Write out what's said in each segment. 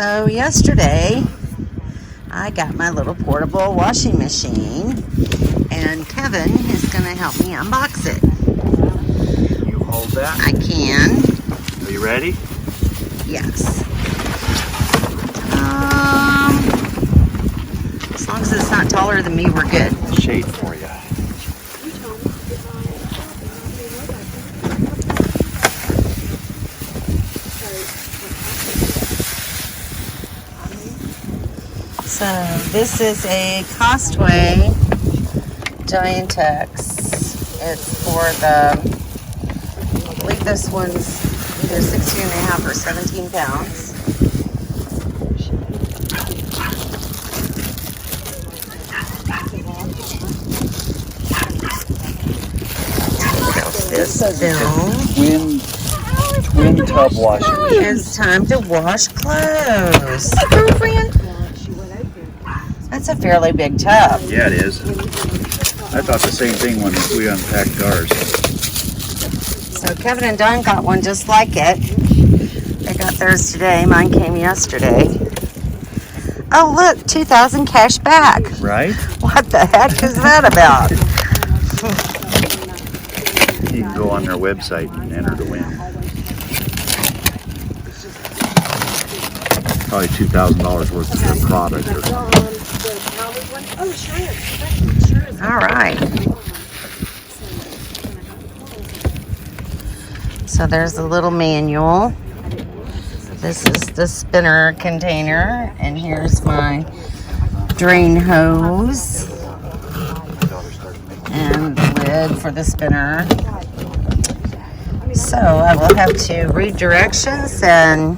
So yesterday I got my little portable washing machine and Kevin is going to help me unbox it. You hold that. I can. Are you ready? Yes. As long as it's not taller than me, we're good. Shade for you. So this is a Costway Giantex. It's for the, I believe this one's either 16.5 or 17 pounds. This film. Twin tub washing machine. It's time to wash clothes. Hi, girlfriend. That's a fairly big tub. Yeah, it is. I thought the same thing when we unpacked ours. So Kevin and Don got one just like it. They got theirs today. Mine came yesterday. Oh, look, 2,000 cash back. Right? What the heck is that about? You can go on their website and enter to win. Probably $2,000 worth of their product or something. All right. So there's a little manual. This is the spinner container, and here's my drain hose and the lid for the spinner. So I will have to read directions and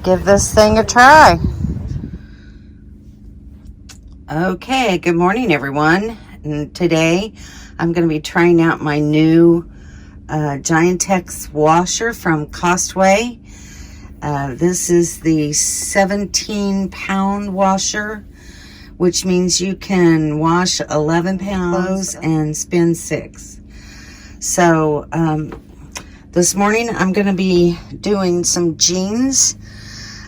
give this thing a try. Okay, good morning everyone. And today I'm going to be trying out my new Giantex washer from Costway. This is the 17-pound washer, which means you can wash 11 pounds and spin 6. So this morning I'm going to be doing some jeans.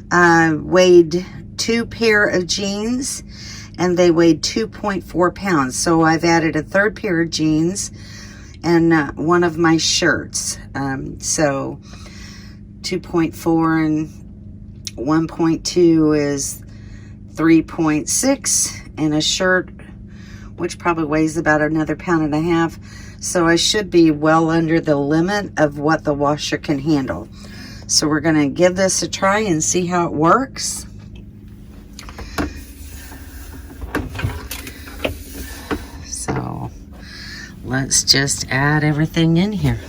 I weighed 2 pair of jeans and they weighed 2.4 pounds. So I've added a 3rd pair of jeans and one of my shirts. So 2.4 and 1.2 is 3.6, and a shirt which probably weighs about another 1.5 pounds. So I should be well under the limit of what the washer can handle. So we're going to give this a try and see how it works. So let's just add everything in here.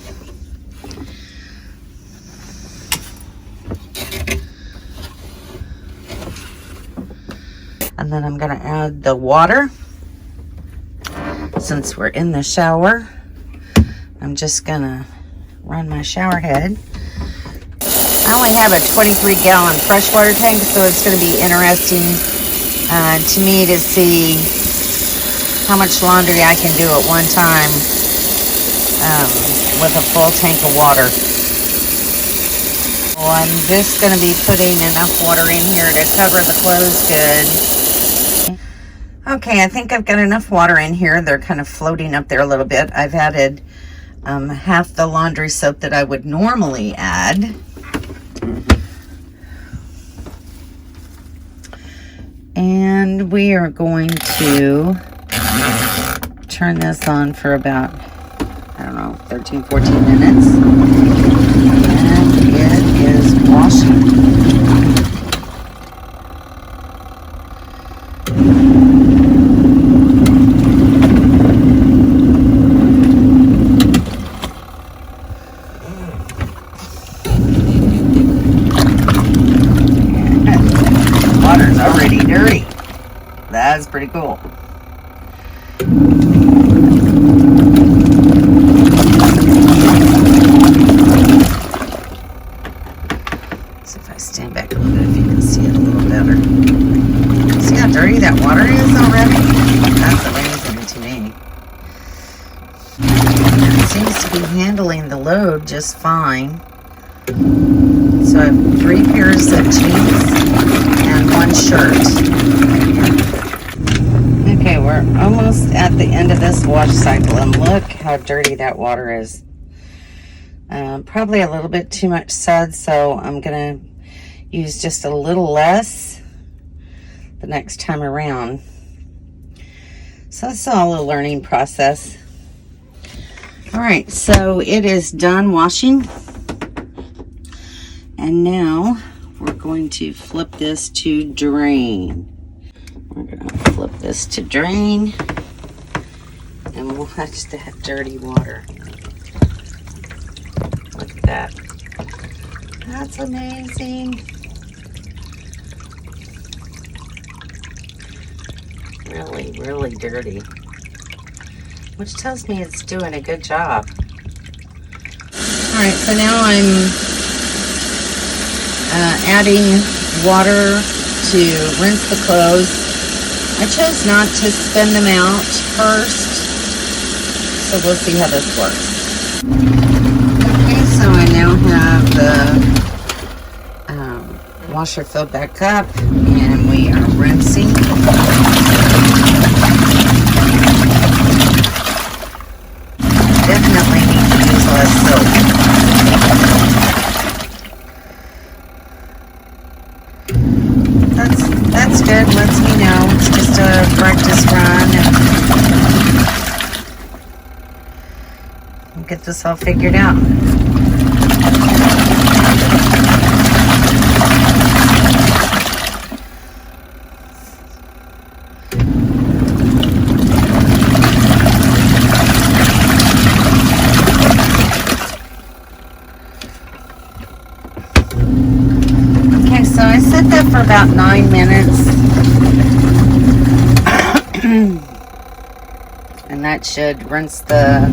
And then I'm going to add the water. Since we're in the shower, I'm just going to run my shower head. I only have a 23-gallon freshwater tank, so it's going to be interesting to me to see how much laundry I can do at one time with a full tank of water. So I'm just going to be putting enough water in here to cover the clothes good. Okay, I think I've got enough water in here. They're kind of floating up there a little bit. I've added half the laundry soap that I would normally add. And we are going to turn this on for about, I don't know, 13, 14 minutes. And it is washing. Water's already dirty. That's pretty cool. So if I stand back a little bit, if you can see it a little better. See how dirty that water is already? That's amazing to me. It seems to be handling the load just fine. So I have 3 pairs of jeans and 1 shirt. Okay, we're almost at the end of this wash cycle, and look how dirty that water is. Probably a little bit too much suds, so I'm gonna use just a little less the next time around. So it's all a learning process. All right, so it is done washing. And now we're going to flip this to drain. We're going to flip this to drain and watch that dirty water. Look at that. That's amazing. Really, really dirty. Which tells me it's doing a good job. Alright, so now I'm adding water to rinse the clothes. I chose not to spin them out first, so we'll see how this works. Okay, so I now have the washer filled back up, and we are rinsing. Definitely need to use less soap. That's good. Lets me know it's just a practice run, and we'll get this all figured out. So I set that for about 9 minutes. And that should rinse the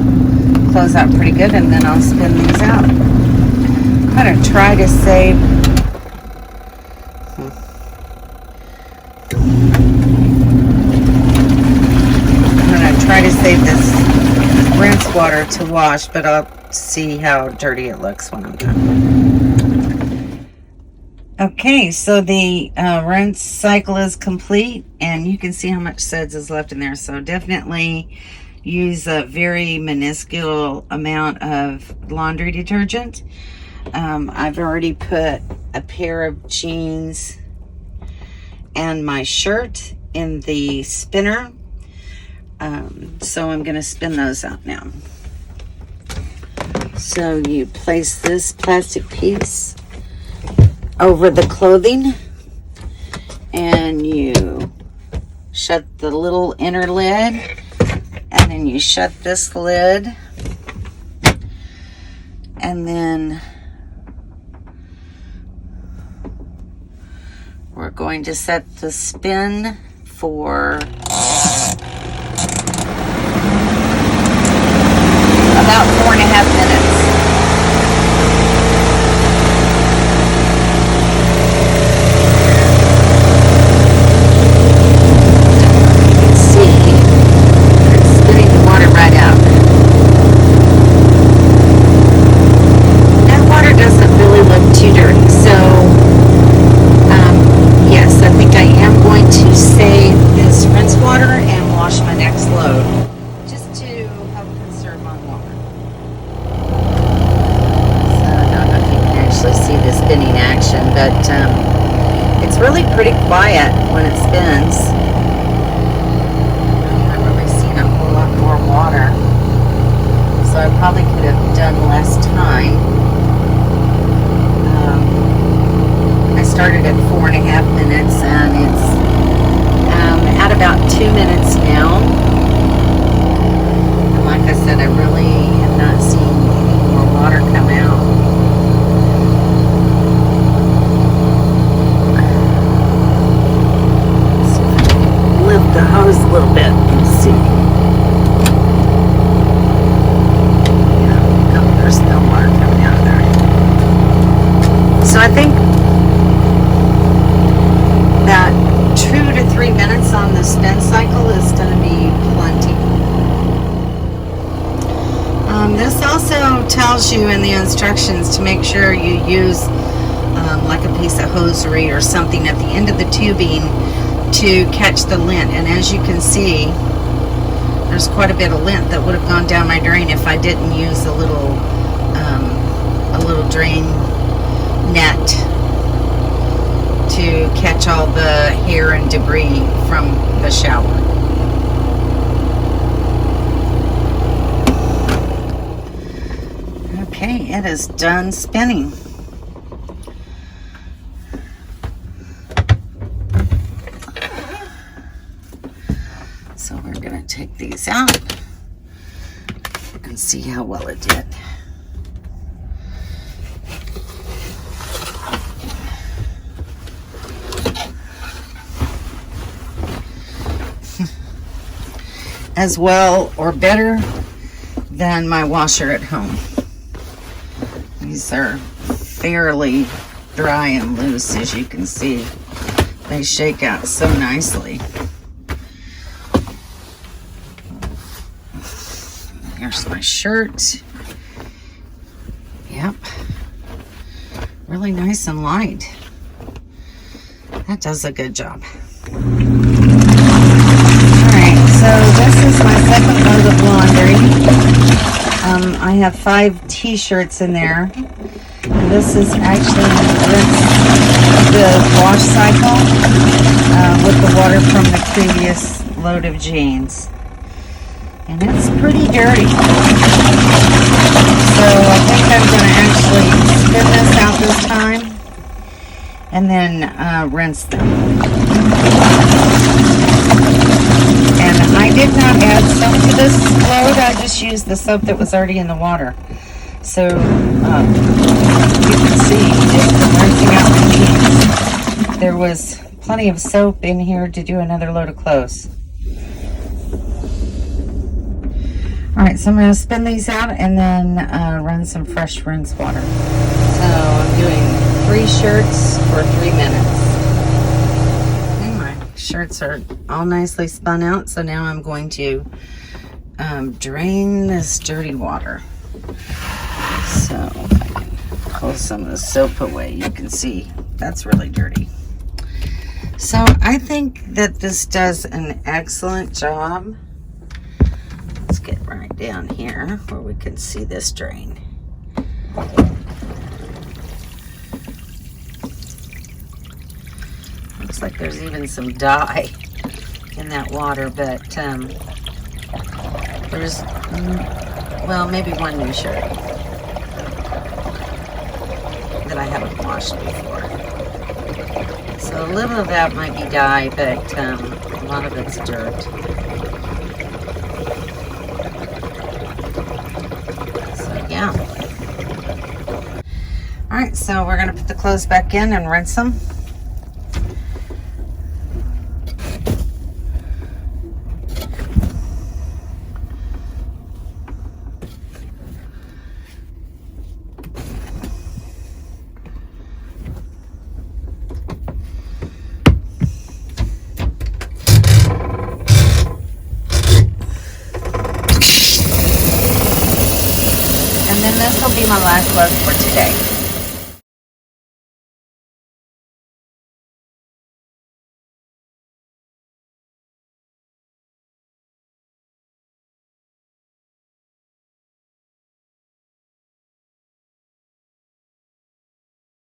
clothes out pretty good, and then I'll spin these out. I'm going to try to save this rinse water to wash, but I'll see how dirty it looks when I'm done. Okay, so the rinse cycle is complete, and you can see how much suds is left in there. So definitely use a very minuscule amount of laundry detergent. I've already put a pair of jeans and my shirt in the spinner. So I'm going to spin those out now. So you place this plastic piece over the clothing, and you shut the little inner lid, and then you shut this lid, and then we're going to set the spin for about 4.5 minutes. It's really pretty quiet when it spins. I'm not really seeing a whole lot more water, so I probably could have done less time. I started at 4.5 minutes, and it's at about 2 minutes now. And like I said, I really have not seen any more water come out. The hose a little bit. Let's see. Yeah, no, there's no water coming out of there. So I think that 2 to 3 minutes on the spin cycle is going to be plenty. This also tells you in the instructions to make sure you use piece of hosiery or something at the end of the tubing to catch the lint. And as you can see, there's quite a bit of lint that would have gone down my drain if I didn't use a little drain net to catch all the hair and debris from the shower. Okay, it is done spinning. So we're going to take these out and see how well it did. As well or better than my washer at home. These are fairly dry and loose, as you can see. They shake out so nicely. Here's my shirt. Yep. Really nice and light. That does a good job. So this is my second load of laundry. I have 5 t-shirts in there. And this is actually the wash cycle with the water from the previous load of jeans. And it's pretty dirty. So I think I'm going to actually spin this out this time and then rinse them. And I did not add soap to this load. I just used the soap that was already in the water. So you can see just from rinsing out the jeans, there was plenty of soap in here to do another load of clothes. Alright, so I'm going to spin these out and then run some fresh rinse water. So I'm doing 3 shirts for 3 minutes. Shirts are all nicely spun out, so now I'm going to drain this dirty water. So if I can pull some of the soap away, you can see that's really dirty. So I think that this does an excellent job. Let's get right down here where we can see this drain. Looks like there's even some dye in that water, but there's, well, maybe one new shirt that I haven't washed before. So a little of that might be dye, but a lot of it's dirt. So yeah. Alright, so we're going to put the clothes back in and rinse them. And then this will be my last load for today.